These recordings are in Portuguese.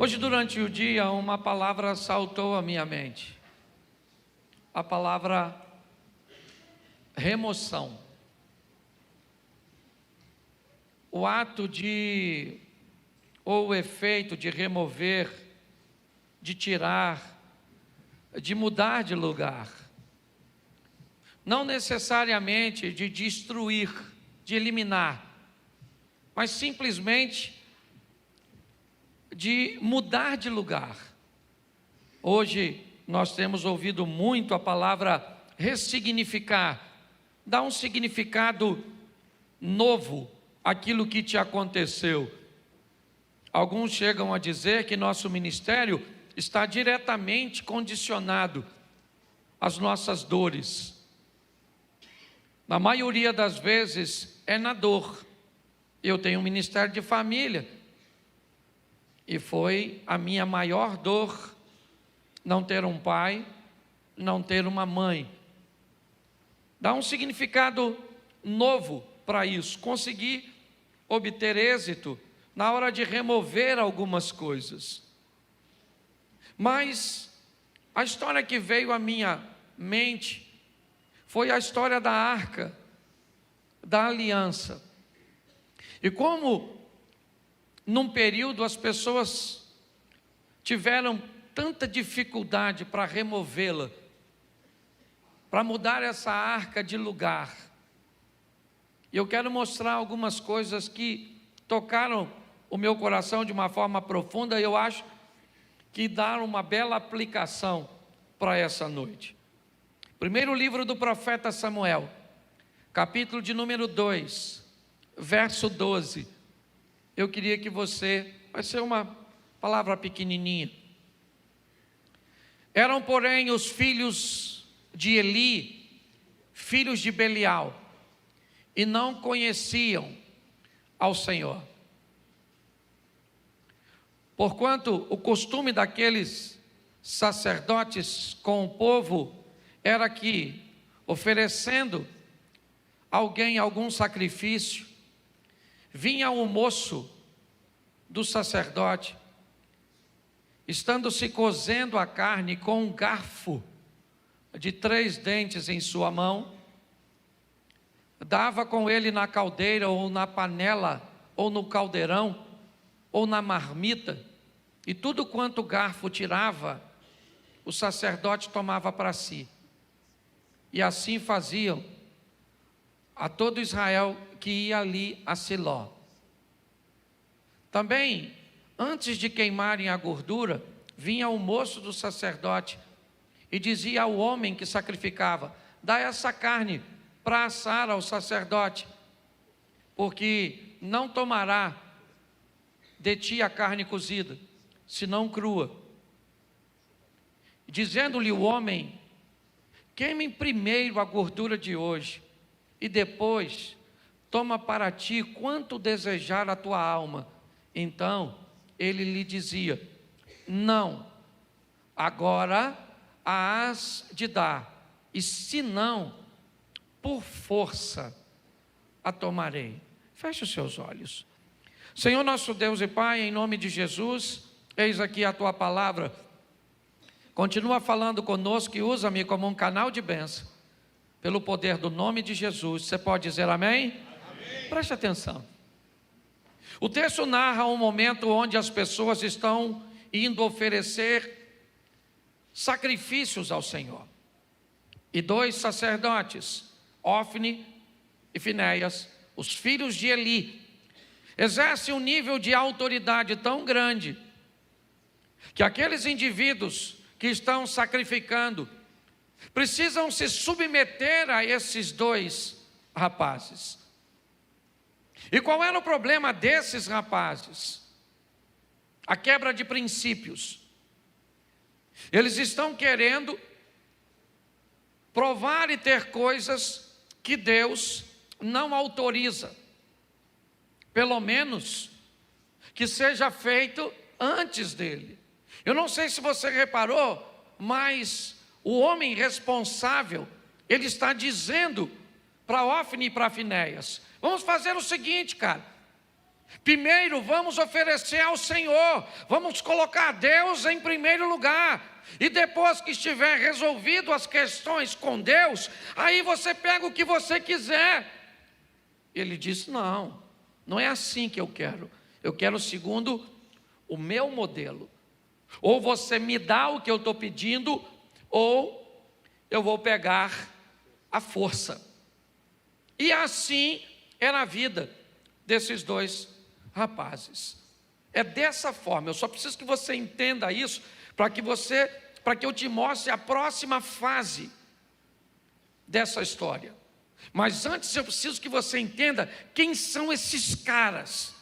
Hoje, durante o dia, uma palavra saltou à minha mente. A palavra remoção. O ato ou o efeito de remover, de tirar, de mudar de lugar. Não necessariamente de destruir, de eliminar, mas simplesmente de mudar de lugar. Hoje nós temos ouvido muito a palavra ressignificar, dar um significado novo àquilo que te aconteceu. Alguns chegam a dizer que nosso ministério está diretamente condicionado às nossas dores. Na maioria das vezes é na dor. Eu tenho um ministério de família e foi a minha maior dor não ter um pai, não ter uma mãe. Dá um significado novo para isso, conseguir obter êxito na hora de remover algumas coisas. Mas a história que veio à minha mente foi a história da arca, da aliança. E como num período as pessoas tiveram tanta dificuldade para removê-la, para mudar essa arca de lugar. E eu quero mostrar algumas coisas que tocaram o meu coração de uma forma profunda e eu acho que dá uma bela aplicação para essa noite. Primeiro livro do profeta Samuel, capítulo de número 2, verso 12. Eu queria que vai ser uma palavra pequenininha. Eram, porém, os filhos de Eli, filhos de Belial, e não conheciam ao Senhor. Porquanto o costume daqueles sacerdotes com o povo era que, oferecendo alguém algum sacrifício, vinha o moço do sacerdote, estando se cozendo a carne com um garfo de 3 dentes em sua mão, dava com ele na caldeira ou na panela ou no caldeirão ou na marmita, e tudo quanto o garfo tirava, o sacerdote tomava para si. E assim faziam a todo Israel que ia ali a Siló. Também, antes de queimarem a gordura, vinha o moço do sacerdote e dizia ao homem que sacrificava: dá essa carne para assar ao sacerdote, porque não tomará de ti a carne cozida, senão crua. Dizendo-lhe o homem: queime primeiro a gordura de hoje, e depois toma para ti quanto desejar a tua alma. Então ele lhe dizia: não, agora a hás de dar, e se não, por força a tomarei. Feche os seus olhos. Senhor nosso Deus e Pai, em nome de Jesus, eis aqui a tua palavra. Continua falando conosco e usa-me como um canal de bênção, pelo poder do nome de Jesus. Você pode dizer amém? Amém. Preste atenção. O texto narra um momento onde as pessoas estão indo oferecer sacrifícios ao Senhor. E 2 sacerdotes, Ofni e Finéias, os filhos de Eli, exercem um nível de autoridade tão grande que aqueles indivíduos que estão sacrificando precisam se submeter a esses 2 rapazes. E qual era o problema desses rapazes? A quebra de princípios. Eles estão querendo provar e ter coisas que Deus não autoriza. Pelo menos que seja feito antes dele. Eu não sei se você reparou, mas o homem responsável, ele está dizendo para Ofni e para Finéias: vamos fazer o seguinte, cara, Primeiro, vamos oferecer ao Senhor, vamos colocar Deus em primeiro lugar. E depois que estiver resolvido as questões com Deus, aí você pega o que você quiser. Ele disse: não, não é assim que eu quero segundo o meu modelo. Ou você me dá o que eu estou pedindo, ou eu vou pegar a força. E assim era a vida desses dois rapazes. É dessa forma. Eu só preciso que você entenda isso, para que eu te mostre a próxima fase dessa história. Mas antes eu preciso que você entenda quem são esses caras,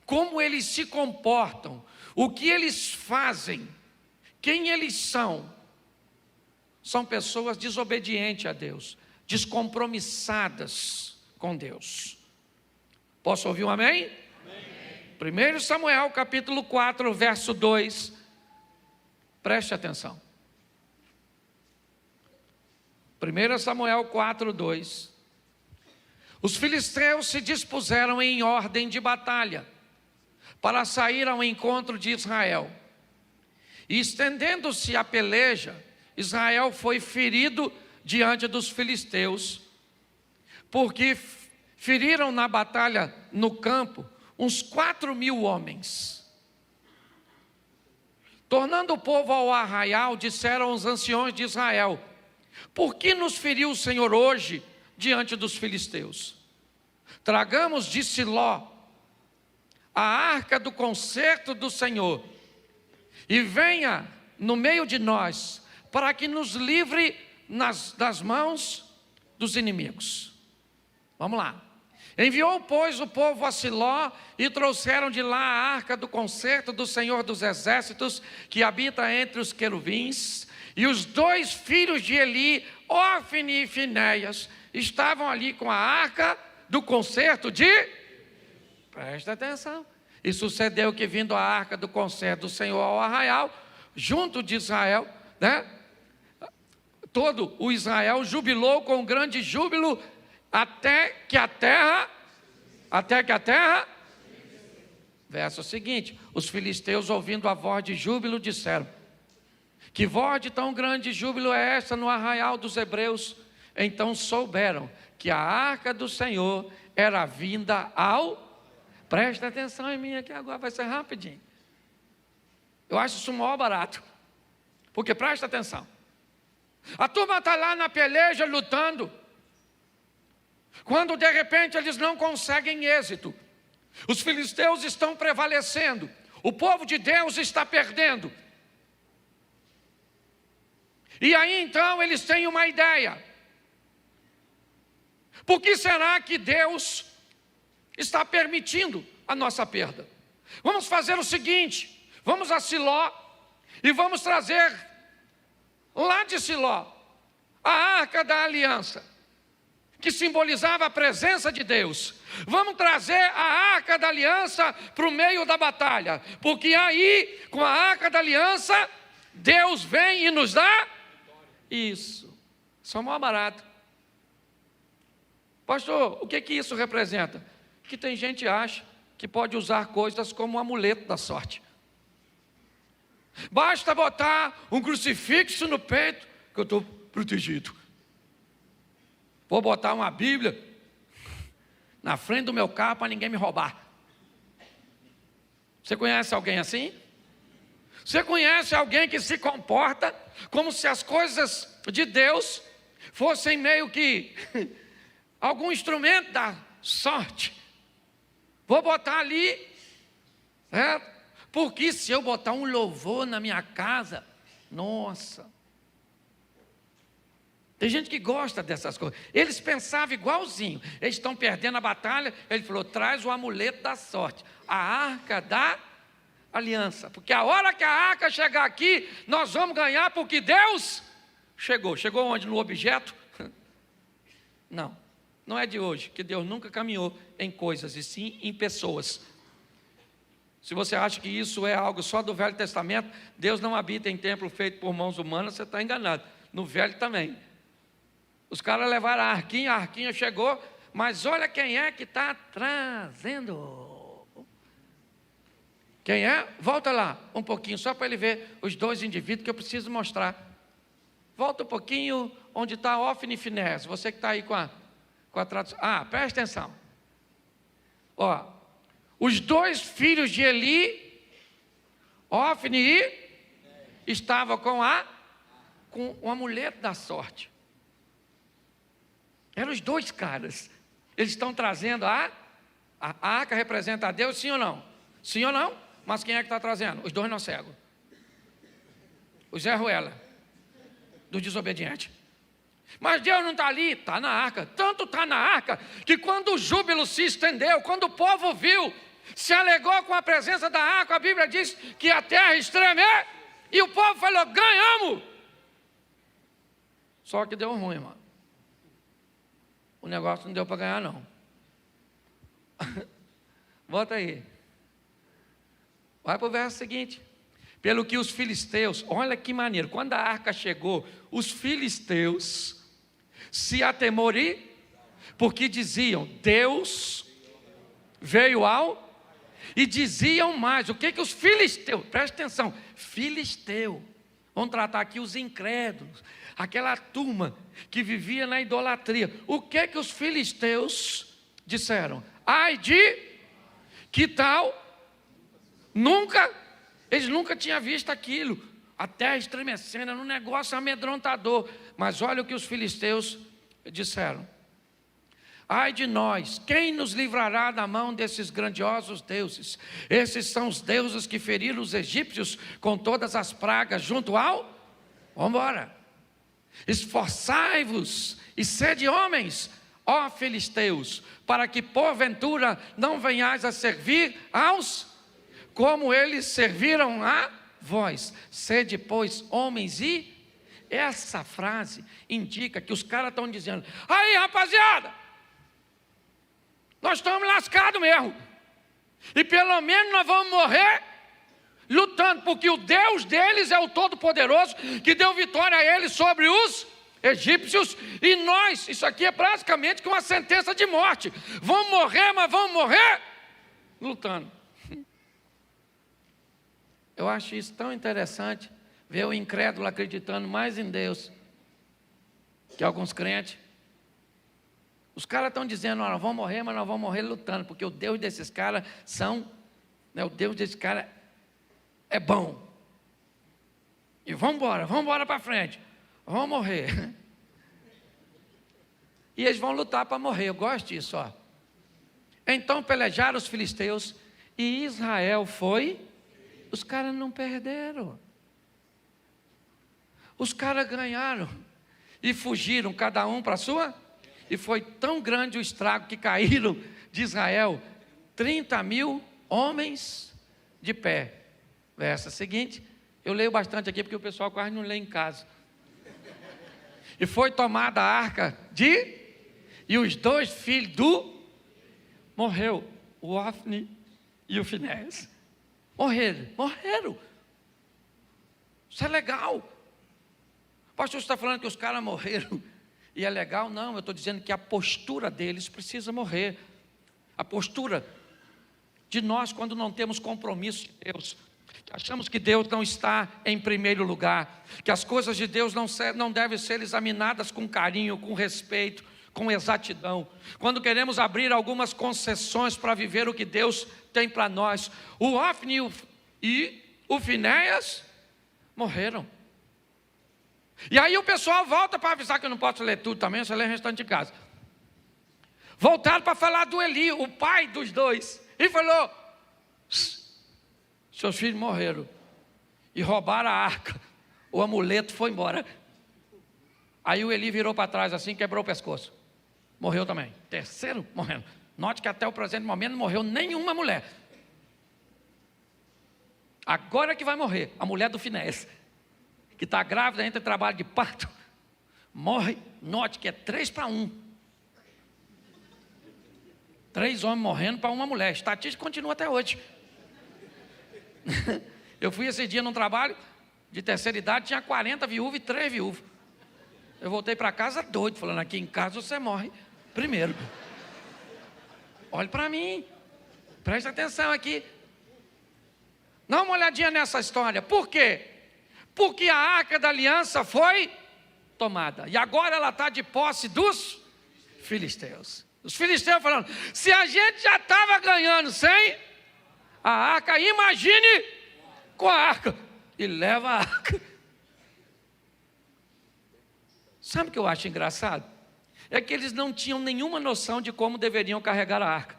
como eles se comportam, o que eles fazem, quem eles são. São pessoas desobedientes a Deus, descompromissadas com Deus. Posso ouvir um amém? Amém. 1 Samuel capítulo 4, verso 2. Preste atenção. 1 Samuel 4, 2. Os filisteus se dispuseram em ordem de batalha para sair ao encontro de Israel. E estendendo-se a peleja, Israel foi ferido diante dos filisteus, porque feriram na batalha no campo uns 4.000 homens. Tornando o povo ao arraial, disseram os anciões de Israel: por que nos feriu o Senhor hoje diante dos filisteus? Tragamos de Siló a arca do concerto do Senhor, e venha no meio de nós, para que nos livre das mãos dos inimigos. Vamos lá. Enviou, pois, o povo a Siló, e trouxeram de lá a arca do concerto do Senhor dos Exércitos, que habita entre os querubins. E os dois filhos de Eli, Ofni e Finéias, estavam ali com a arca do concerto de... Presta atenção. E sucedeu que, vindo a arca do concerto do Senhor ao arraial, junto de Israel, todo o Israel jubilou com grande júbilo, até que a terra, verso seguinte, os filisteus, ouvindo a voz de júbilo, disseram: que voz de tão grande júbilo é esta no arraial dos hebreus? Então souberam que a arca do Senhor era vinda ao... Presta atenção em mim aqui agora, vai ser rapidinho. Eu acho isso o maior barato, porque presta atenção. A turma está lá na peleja lutando, quando de repente eles não conseguem êxito. Os filisteus estão prevalecendo, o povo de Deus está perdendo. E aí então eles têm uma ideia: por que será que Deus está permitindo a nossa perda? Vamos fazer o seguinte: vamos a Siló e vamos trazer lá de Siló a arca da aliança, que simbolizava a presença de Deus. Vamos trazer a arca da aliança para o meio da batalha, porque aí, com a arca da aliança, Deus vem e nos dá isso. Isso é o maior barato. Pastor, o que isso representa? Que tem gente que acha que pode usar coisas como um amuleto da sorte. Basta botar um crucifixo no peito que eu estou protegido. Vou botar uma Bíblia na frente do meu carro para ninguém me roubar. Você conhece alguém assim? Você conhece alguém que se comporta como se as coisas de Deus fossem meio que algum instrumento da sorte? Vou botar ali, certo? Porque se eu botar um louvor na minha casa, nossa. Tem gente que gosta dessas coisas. Eles pensavam igualzinho. Eles estão perdendo a batalha. Ele falou: traz o amuleto da sorte, a arca da aliança. Porque a hora que a arca chegar aqui, nós vamos ganhar, porque Deus chegou. Chegou onde? No objeto? Não, não é de hoje, que Deus nunca caminhou em coisas, e sim em pessoas. Se você acha que isso é algo só do Velho Testamento, Deus não habita em templo feito por mãos humanas, você está enganado. No Velho também. Os caras levaram a arquinha chegou, mas olha quem é que está trazendo. Quem é? Volta lá um pouquinho, só para ele ver os dois indivíduos que eu preciso mostrar. Volta um pouquinho onde está Ofni e Finéias. Você que está aí com a tradução. Presta atenção. Ó, os dois filhos de Eli, Ofni e estavam com uma mulher da sorte. Eram os dois caras. Eles estão trazendo a arca representa a Deus, sim ou não? Sim ou não? Mas quem é que está trazendo? Os dois não cegos. O Zé Ruela, do desobediente. Mas Deus não está ali, está na arca. Tanto está na arca, que quando o júbilo se estendeu, quando o povo viu, se alegou com a presença da arca, a Bíblia diz que a terra estremeu, e o povo falou, ganhamos. Só que deu ruim, mano. O negócio não deu para ganhar, não. Volta aí. Vai para o verso seguinte. Pelo que os filisteus, olha que maneiro, quando a arca chegou, os filisteus se atemoriram, porque diziam, Deus veio e diziam mais, o que os filisteus, presta atenção, filisteu, vamos tratar aqui os incrédulos, aquela turma que vivia na idolatria, o que os filisteus disseram? Ai de, que tal, eles nunca tinham visto aquilo, a terra estremecendo, era um negócio amedrontador, mas olha o que os filisteus disseram, ai de nós, quem nos livrará da mão desses grandiosos deuses? Esses são os deuses que feriram os egípcios com todas as pragas junto ao... Vamos embora. Esforçai-vos e sede homens, ó filisteus, para que porventura não venhais a servir aos, como eles serviram a vós. Sede, pois, homens e... Essa frase indica que os caras estão dizendo, aí rapaziada, nós estamos lascados mesmo, e pelo menos nós vamos morrer lutando, porque o Deus deles é o Todo-Poderoso, que deu vitória a eles sobre os egípcios, e nós, isso aqui é praticamente com uma sentença de morte, vamos morrer, mas vamos morrer lutando. Eu acho isso tão interessante, ver o incrédulo acreditando mais em Deus que alguns crentes. Os caras estão dizendo, nós vamos morrer, mas nós vamos morrer lutando, porque o Deus desses caras o Deus desses caras é bom. E vamos embora para frente, vamos morrer. E eles vão lutar para morrer, eu gosto disso, ó. Então pelejaram os filisteus, e Israel foi, os caras não perderam. Os caras ganharam, e fugiram, cada um para a sua... E foi tão grande o estrago que caíram de Israel 30.000 homens de pé. Verso seguinte, eu leio bastante aqui porque o pessoal quase não lê em casa. E foi tomada a arca e os dois filhos morreu, o Ofni e o Finéias. Morreram. Isso é legal. O pastor está falando que os caras morreram. E é legal? Não, eu estou dizendo que a postura deles precisa morrer. A postura de nós quando não temos compromisso com Deus, que achamos que Deus não está em primeiro lugar, que as coisas de Deus não devem ser examinadas com carinho, com respeito, com exatidão. Quando queremos abrir algumas concessões para viver o que Deus tem para nós. O Ofni e o Finéias morreram. E aí o pessoal volta para avisar, que eu não posso ler tudo também, eu só leio o restante de casa. Voltaram para falar do Eli, o pai dos dois, e falou, seus filhos morreram, e roubaram a arca, o amuleto foi embora. Aí o Eli virou para trás assim, quebrou o pescoço, morreu também, terceiro morrendo. Note que até o presente momento não morreu nenhuma mulher. Agora que vai morrer, a mulher do Finéias, que está grávida, entra em trabalho de parto, morre, note que é 3-1. 3 homens morrendo para uma mulher, a estatística continua até hoje. Eu fui esse dia num trabalho de terceira idade, tinha 40 viúvas e 3 viúvos. Eu voltei para casa doido, falando, aqui em casa você morre primeiro. Olhe para mim, preste atenção aqui. Dá uma olhadinha nessa história. Por quê? Porque a Arca da Aliança foi tomada. E agora ela está de posse dos filisteus. Os filisteus falando, se a gente já estava ganhando sem a arca, imagine com a arca. E leva a arca. Sabe o que eu acho engraçado? É que eles não tinham nenhuma noção de como deveriam carregar a arca.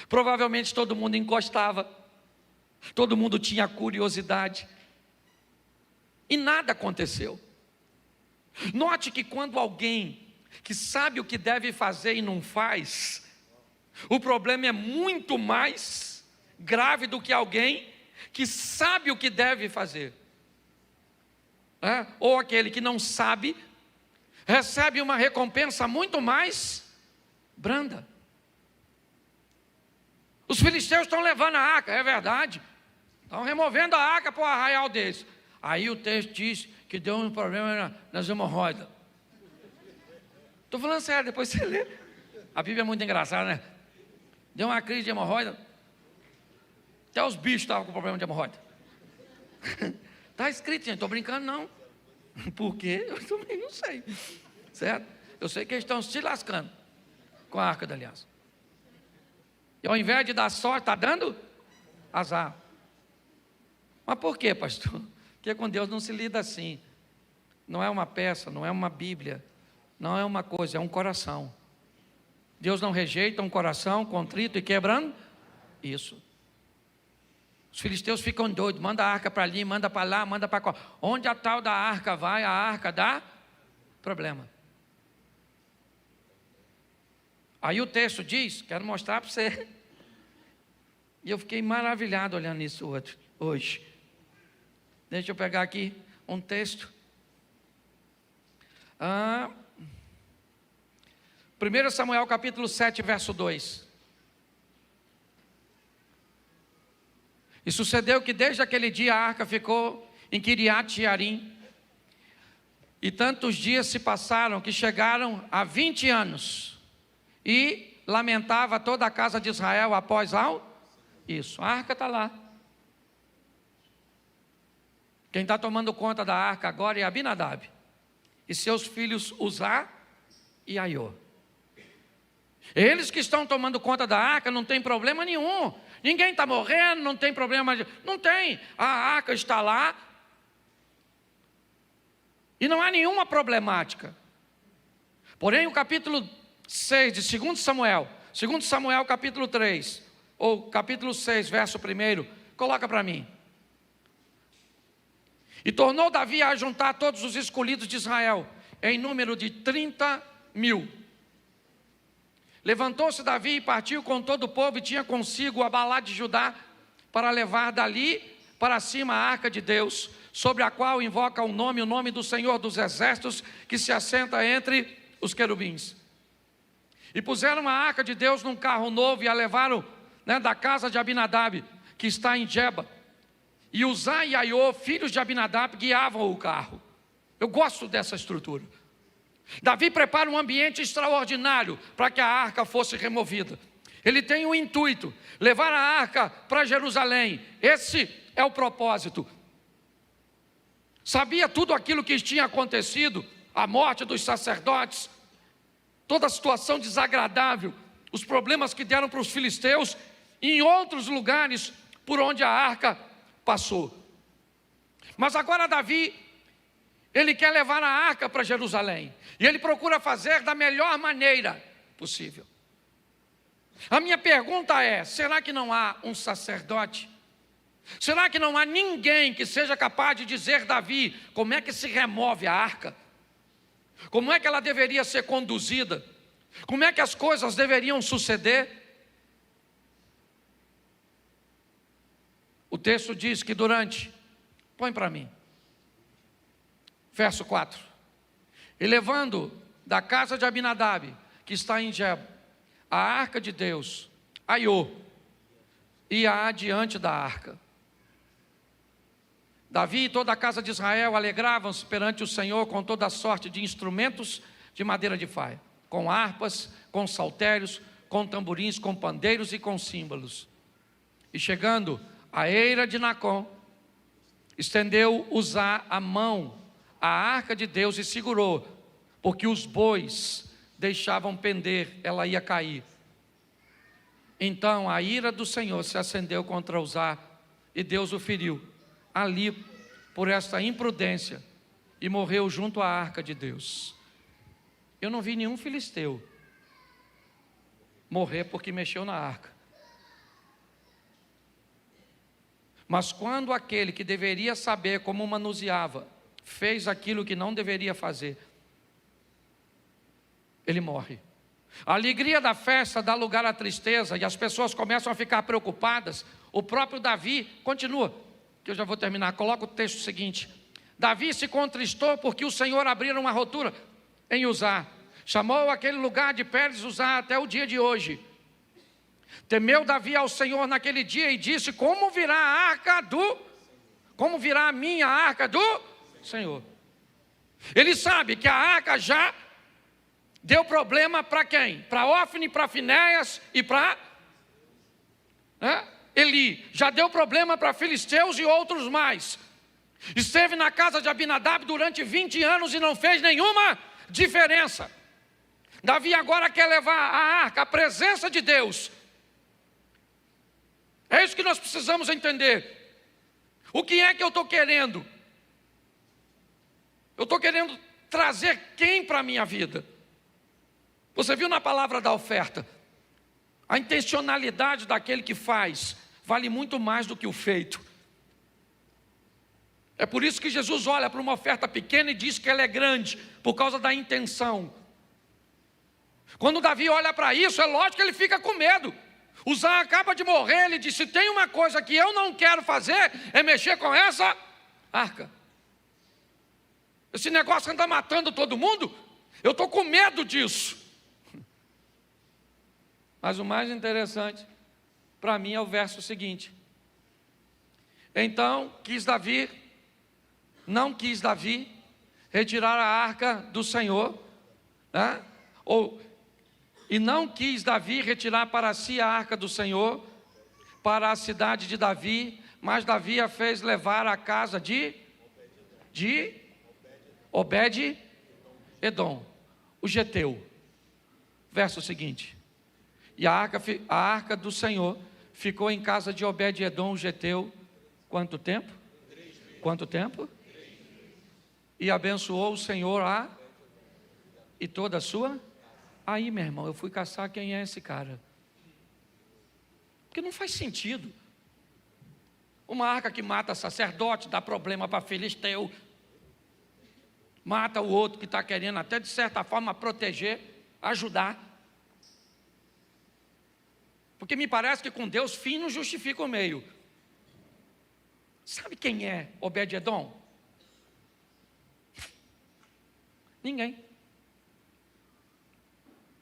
Provavelmente todo mundo encostava. Todo mundo tinha curiosidade. E nada aconteceu. Note que quando alguém que sabe o que deve fazer e não faz, o problema é muito mais grave do que alguém que sabe o que deve fazer. Ou aquele que não sabe, recebe uma recompensa muito mais branda. Os filisteus estão levando a arca, é verdade. Estão removendo a arca para o arraial deles. Aí o texto diz que deu um problema nas hemorroidas. Estou falando sério, depois você lê. A Bíblia é muito engraçada, né? Deu uma crise de hemorroida. Até os bichos estavam com problema de hemorroida. Está escrito, gente, estou brincando não. Por quê? Eu também não sei. Certo? Eu sei que eles estão se lascando com a Arca da Aliança. E ao invés de dar sorte, está dando azar. Mas por quê, pastor? Porque com Deus não se lida assim. Não é uma peça, não é uma Bíblia. Não é uma coisa, é um coração. Deus não rejeita um coração contrito e quebrando. Isso. Os filisteus ficam doidos. Manda a arca para ali, manda para lá, manda para cá. Onde a tal da arca vai, a arca dá problema. Aí o texto diz, quero mostrar para você. E eu fiquei maravilhado olhando isso hoje. Deixa eu pegar aqui um texto. 1 Samuel capítulo 7, verso 2. E sucedeu que desde aquele dia a arca ficou em Quiriate-Jearim. E tantos dias se passaram que chegaram a 20 anos. E lamentava toda a casa de Israel após isso. A arca está lá. Quem está tomando conta da arca agora é Abinadab. E seus filhos Uzá e Aiô. Eles que estão tomando conta da arca não tem problema nenhum. Ninguém está morrendo, não tem problema. Não tem. A arca está lá. E não há nenhuma problemática. Porém, o capítulo 6 de 2 Samuel, 2 Samuel capítulo 3, ou capítulo 6, verso 1, coloca para mim. E tornou Davi a juntar todos os escolhidos de Israel, em número de 30.000. Levantou-se Davi e partiu com todo o povo, e tinha consigo Abalá de Judá, para levar dali para cima a arca de Deus, sobre a qual invoca o nome do Senhor dos Exércitos, que se assenta entre os querubins. E puseram a arca de Deus num carro novo, e a levaram da casa de Abinadab, que está em Geba. E Uzá e Aiô, filhos de Abinadab, guiavam o carro. Eu gosto dessa estrutura. Davi prepara um ambiente extraordinário para que a arca fosse removida. Ele tem um intuito, levar a arca para Jerusalém. Esse é o propósito. Sabia tudo aquilo que tinha acontecido, a morte dos sacerdotes, toda a situação desagradável, os problemas que deram para os filisteus, e em outros lugares por onde a arca passou. Mas agora Davi, ele quer levar a arca para Jerusalém, e ele procura fazer da melhor maneira possível. A minha pergunta é: será que não há um sacerdote? Será que não há ninguém que seja capaz de dizer, Davi, como é que se remove a arca? Como é que ela deveria ser conduzida? Como é que as coisas deveriam suceder? O texto diz que põe para mim, verso 4. E levando da casa de Abinadab, que está em Geba, a arca de Deus, Aiô, ia adiante da arca. Davi e toda a casa de Israel alegravam-se perante o Senhor com toda a sorte de instrumentos de madeira de faia, com harpas, com saltérios, com tamborins, com pandeiros e com símbolos. E chegando à eira de Nacon, Estendeu Uzá a mão à arca de Deus e segurou, porque os bois deixavam pender, ela ia cair. Então a ira do Senhor se acendeu contra Uzá e Deus o feriu ali por esta imprudência e morreu junto à arca de Deus. Eu não vi nenhum filisteu morrer porque mexeu na arca. Mas quando aquele que deveria saber como manuseava fez aquilo que não deveria fazer, ele morre. A alegria da festa dá lugar à tristeza e as pessoas começam a ficar preocupadas. O próprio Davi continua, que eu já vou terminar, coloca o texto seguinte: Davi se contristou porque o Senhor abriu uma rotura em Uzá, chamou aquele lugar de Pérez Uzá até o dia de hoje. Temeu Davi ao Senhor naquele dia e disse: como virá a minha arca do Senhor? Ele sabe que a arca já deu problema para quem? Para Ofni, para Finéias e para Eli. Já deu problema para filisteus e outros mais. Esteve na casa de Abinadab durante 20 anos e não fez nenhuma diferença. Davi agora quer levar a arca, a presença de Deus. É isso que nós precisamos entender. O que é que eu estou querendo? Eu estou querendo trazer quem para a minha vida? Você viu na palavra da oferta? A intencionalidade daquele que faz vale muito mais do que o feito. É por isso que Jesus olha para uma oferta pequena e diz que ela é grande, por causa da intenção. Quando Davi olha para isso, é lógico que ele fica com medo. Uzá acaba de morrer, ele disse: tem uma coisa que eu não quero fazer, é mexer com essa arca. Esse negócio anda matando todo mundo, eu estou com medo disso. Mas o mais interessante para mim é o verso seguinte: então não quis Davi retirar a arca do Senhor, e não quis Davi retirar para si a arca do Senhor para a cidade de Davi, mas Davi a fez levar à casa de Obed-edom, o geteu. Verso seguinte: e a arca do Senhor ficou em casa de Obed-edom, o geteu, quanto tempo? 3 meses. Quanto tempo? 3 meses. E abençoou o Senhor e toda a sua. Aí, meu irmão, eu fui caçar quem é esse cara, porque não faz sentido. Uma arca que mata sacerdote, dá problema para filisteu, mata o outro que está querendo até de certa forma proteger, ajudar. Porque me parece que com Deus fim não justifica o meio. Sabe quem é Obed-edom? Ninguém.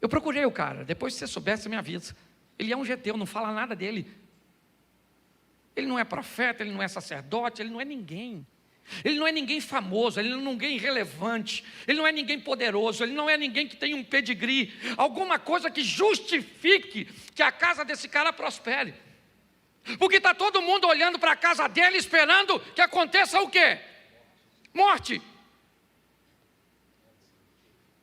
Eu procurei o cara, depois se você soubesse, você me avisa. Ele é um geteu, não fala nada dele. Ele não é profeta, ele não é sacerdote, ele não é ninguém. Ele não é ninguém famoso, ele não é ninguém relevante, ele não é ninguém poderoso, ele não é ninguém que tem um pedigree, alguma coisa que justifique que a casa desse cara prospere. Porque está todo mundo olhando para a casa dele, esperando que aconteça o quê? Morte.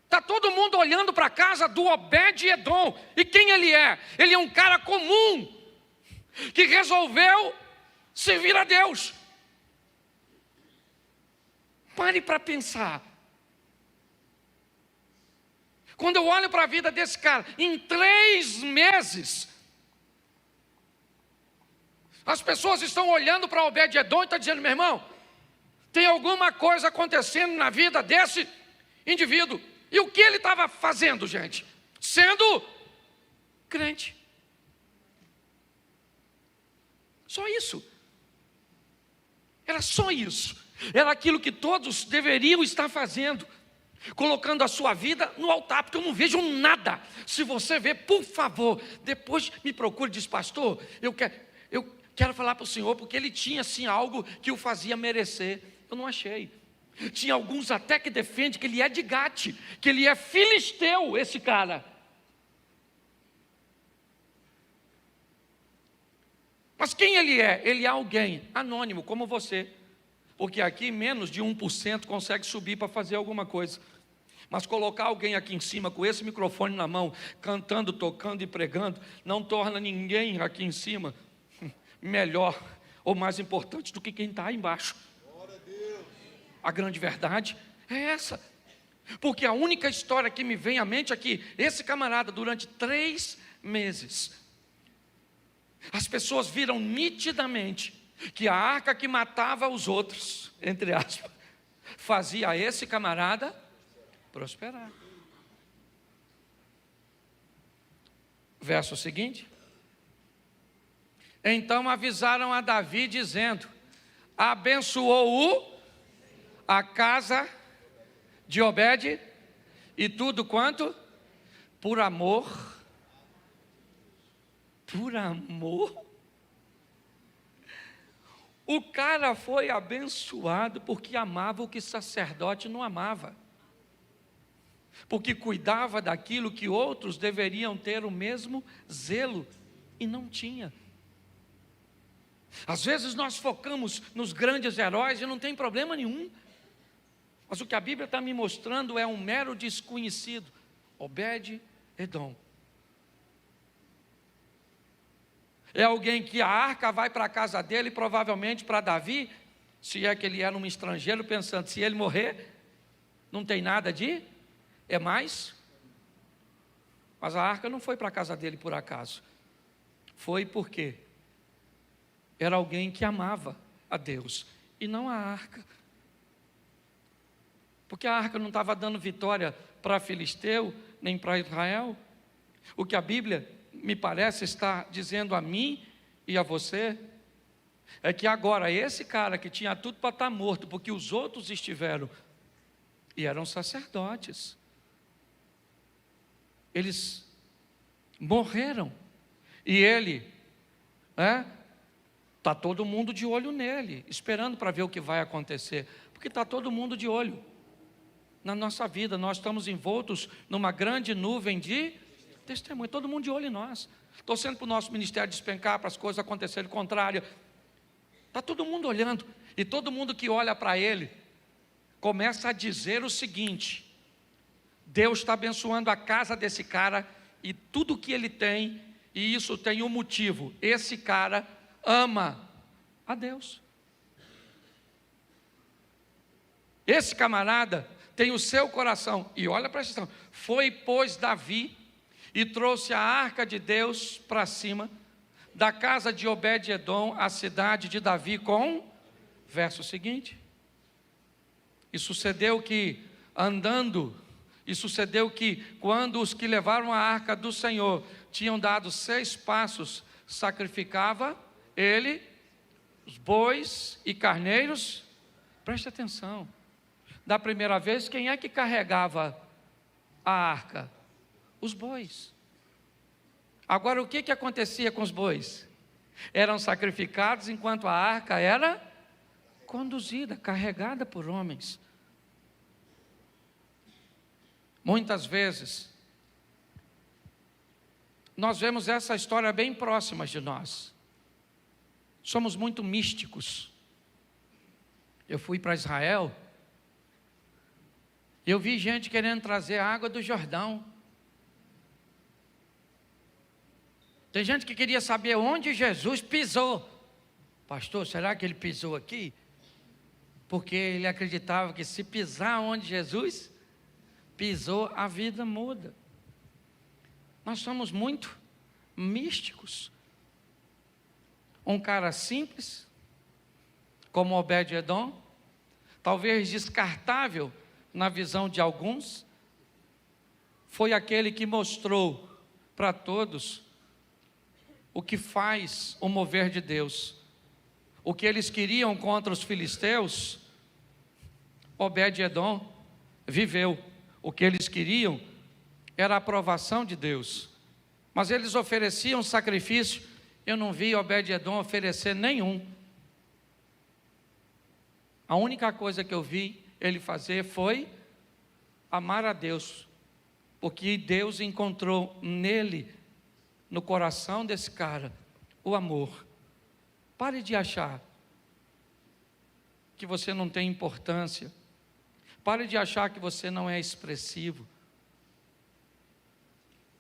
Está todo mundo olhando para a casa do Obed-edom. E quem ele é? Ele é um cara comum, que resolveu servir a Deus. Pare para pensar. Quando eu olho para a vida desse cara, em 3 meses, as pessoas estão olhando para Obed-edom e estão dizendo: meu irmão, tem alguma coisa acontecendo na vida desse indivíduo. E o que ele estava fazendo, gente? Sendo crente. Só isso. Era só isso. Era aquilo que todos deveriam estar fazendo, colocando a sua vida no altar, porque eu não vejo nada. Se você vê, por favor, depois me procure e diz: pastor, eu quero falar para o senhor, porque ele tinha assim algo que o fazia merecer. Eu não achei. Tinha alguns até que defendem que ele é de Gate, que ele é filisteu, esse cara. Mas quem ele é? Ele é alguém anônimo, como você. Porque aqui menos de 1% consegue subir para fazer alguma coisa. Mas colocar alguém aqui em cima com esse microfone na mão, cantando, tocando e pregando, não torna ninguém aqui em cima melhor ou mais importante do que quem está aí embaixo. A grande verdade é essa. Porque a única história que me vem à mente é que esse camarada, durante 3 meses, as pessoas viram nitidamente que a arca que matava os outros, entre aspas, fazia esse camarada prosperar. Verso seguinte. Então avisaram a Davi dizendo: abençoou a casa de Obed e tudo quanto? Por amor. Por amor. O cara foi abençoado porque amava o que sacerdote não amava. Porque cuidava daquilo que outros deveriam ter o mesmo zelo e não tinha. Às vezes nós focamos nos grandes heróis e não tem problema nenhum. Mas o que a Bíblia está me mostrando é um mero desconhecido, Obed-Edom. É alguém que a arca vai para a casa dele, provavelmente para Davi, se é que ele era um estrangeiro, pensando, se ele morrer, não tem nada de, é mais. Mas a arca não foi para a casa dele por acaso. Foi porque era alguém que amava a Deus, e não a arca. Porque a arca não estava dando vitória para Filisteu, nem para Israel. O que a Bíblia, me parece, está dizendo a mim e a você, é que agora esse cara que tinha tudo para estar morto, porque os outros estiveram, e eram sacerdotes, eles morreram, e ele, está todo mundo de olho nele, esperando para ver o que vai acontecer, porque está todo mundo de olho na nossa vida. Nós estamos envoltos numa grande nuvem de testemunho, todo mundo de olho em nós, torcendo para o nosso ministério despencar, para as coisas acontecerem contrário. Está todo mundo olhando, e todo mundo que olha para ele, começa a dizer o seguinte: Deus está abençoando a casa desse cara, e tudo que ele tem, e isso tem um motivo, esse cara ama a Deus. Esse camarada tem o seu coração, e olha para essa questão, foi pois Davi, e trouxe a arca de Deus para cima, da casa de Obed-Edom, a cidade de Davi, com, verso seguinte, e sucedeu que, quando os que levaram a arca do Senhor, tinham dado 6 passos, sacrificava ele, os bois e carneiros. Preste atenção, da primeira vez, quem é que carregava a arca? Os bois. Agora, o que acontecia com os bois? Eram sacrificados enquanto a arca era conduzida, carregada por homens. Muitas vezes, nós vemos essa história bem próxima de nós. Somos muito místicos. Eu fui para Israel, eu vi gente querendo trazer a água do Jordão. Tem gente que queria saber onde Jesus pisou. Pastor, será que ele pisou aqui? Porque ele acreditava que se pisar onde Jesus pisou, a vida muda. Nós somos muito místicos. Um cara simples, como Obed-Edom, talvez descartável na visão de alguns, foi aquele que mostrou para todos o que faz o mover de Deus. O que eles queriam contra os filisteus, Obed-Edom viveu. O que eles queriam era a aprovação de Deus, mas eles ofereciam sacrifício. Eu não vi Obed-Edom oferecer nenhum. A única coisa que eu vi ele fazer foi amar a Deus, porque Deus encontrou nele, no coração desse cara, o amor. Pare de achar que você não tem importância. Pare de achar que você não é expressivo.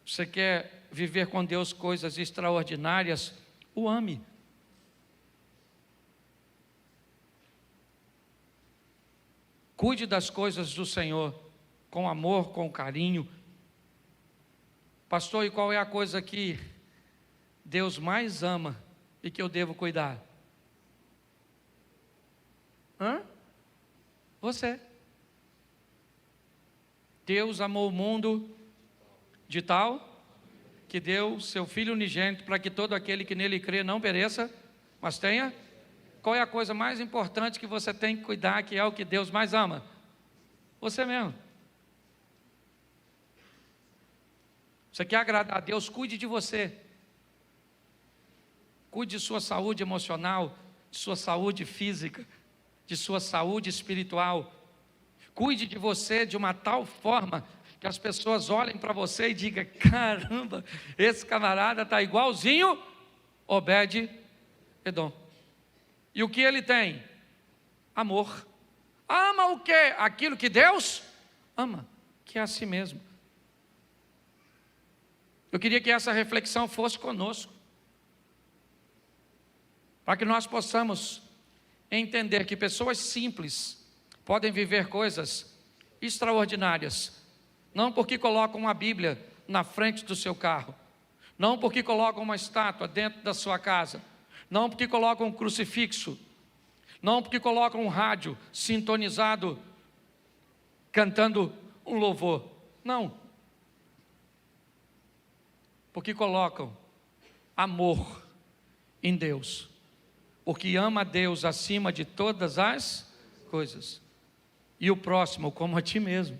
Você quer viver com Deus coisas extraordinárias? O ame. Cuide das coisas do Senhor, com amor, com carinho. Pastor, e qual é a coisa que Deus mais ama e que eu devo cuidar? Você. Deus amou o mundo de tal que deu seu Filho unigênito para que todo aquele que nele crê não pereça, mas tenha. Qual é a coisa mais importante que você tem que cuidar, que é o que Deus mais ama? Você mesmo. Você quer agradar a Deus? Cuide de você. Cuide de sua saúde emocional, de sua saúde física, de sua saúde espiritual. Cuide de você de uma tal forma que as pessoas olhem para você e digam: caramba, esse camarada está igualzinho Obed-Edom. E o que ele tem? Amor. Ama o quê? Aquilo que Deus ama, que é a si mesmo. Eu queria que essa reflexão fosse conosco, para que nós possamos entender que pessoas simples podem viver coisas extraordinárias, não porque colocam uma Bíblia na frente do seu carro, não porque colocam uma estátua dentro da sua casa, não porque colocam um crucifixo, não porque colocam um rádio sintonizado, cantando um louvor, não, porque colocam amor em Deus, porque ama a Deus acima de todas as coisas, e o próximo como a ti mesmo.